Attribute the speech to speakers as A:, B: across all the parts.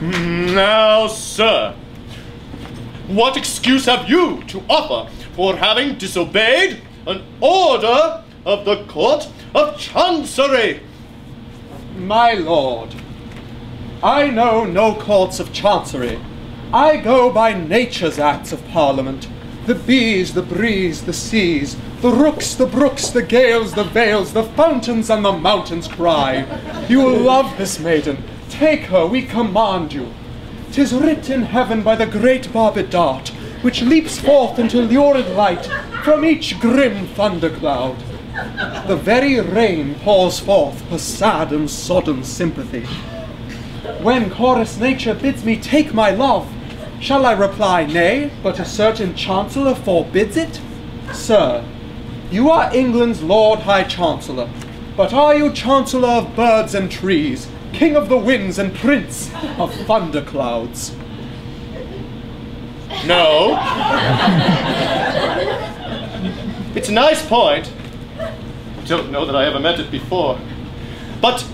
A: Now, sir, what excuse have you to offer for having disobeyed an order of the Court of Chancery?
B: My lord, I know no courts of chancery. I go by nature's acts of parliament. The bees, the breeze, the seas, the rooks, the brooks, the gales, the vales, the fountains and the mountains cry. You love this maiden. Take her, we command you. 'Tis writ in heaven by the great barbed dart, which leaps forth into lurid light from each grim thundercloud. The very rain pours forth her sad and sodden sympathy. When chorus nature bids me take my love, shall I reply nay, but a certain Chancellor forbids it? Sir, you are England's Lord High Chancellor, but are you Chancellor of birds and trees, King of the winds and Prince of thunderclouds?
A: No. It's a nice point. I don't know that I ever met it before. But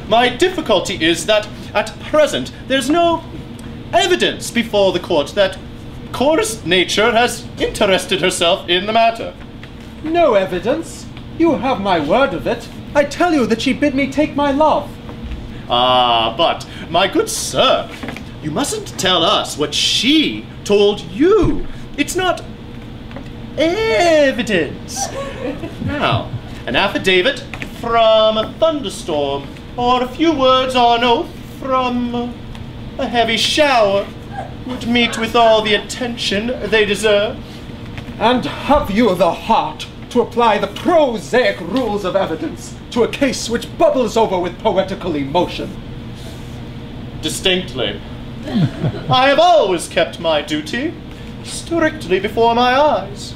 A: my difficulty is that at present there's no evidence before the court that chorus nature has interested herself in the matter.
B: No evidence? You have my word of it. I tell you that she bid me take my love.
A: Ah, but, my good sir, you mustn't tell us what she told you. It's not evidence. Now, an affidavit from a thunderstorm, or a few words on oath from a heavy shower would meet with all the attention they deserve.
B: And have you the heart to apply the prosaic rules of evidence to a case which bubbles over with poetical emotion?
A: Distinctly. I have always kept my duty strictly before my eyes.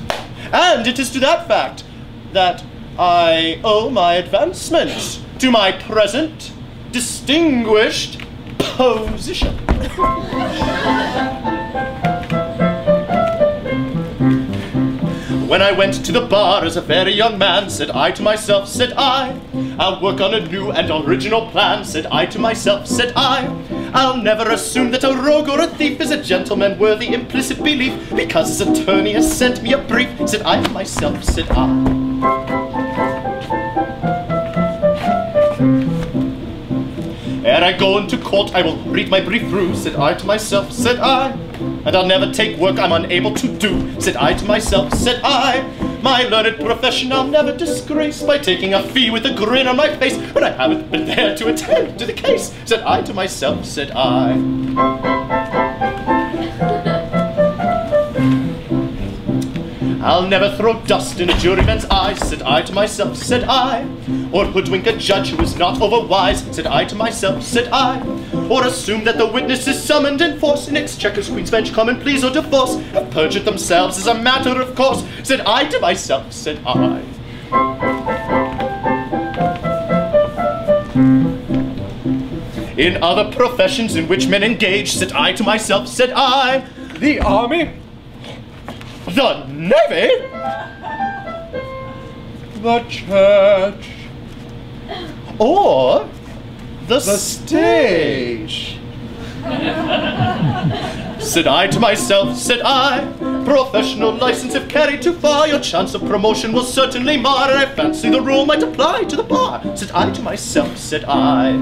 A: And it is to that fact that I owe my advancement to my present distinguished position. When I went to the bar as a very young man, said I to myself, said I, I'll work on a new and original plan, said I to myself, said I, I'll never assume that a rogue or a thief is a gentleman worthy implicit belief, because his attorney has sent me a brief, said I to myself, said I. Ere I go into court, I will read my brief through, said I to myself, said I. And I'll never take work I'm unable to do, said I to myself, said I. My learned profession I'll never disgrace by taking a fee with a grin on my face when I haven't been there to attend to the case, said I to myself, said I. I'll never throw dust in a juryman's eyes, said I to myself, said I. Or hoodwink a judge who is not overwise, said I to myself, said I. Or assume that the witness is summoned in force in exchequer's Queen's Bench, common pleas or divorce, have perjured themselves as a matter of course, said I to myself, said I. In other professions in which men engage, said I to myself, said I.
B: The army?
A: The navy?
B: The church?
A: Or the
B: stage?
A: Said I to myself, said I, professional license if carried too far, your chance of promotion will certainly mar, and I fancy the rule might apply to the bar, said I to myself, said I.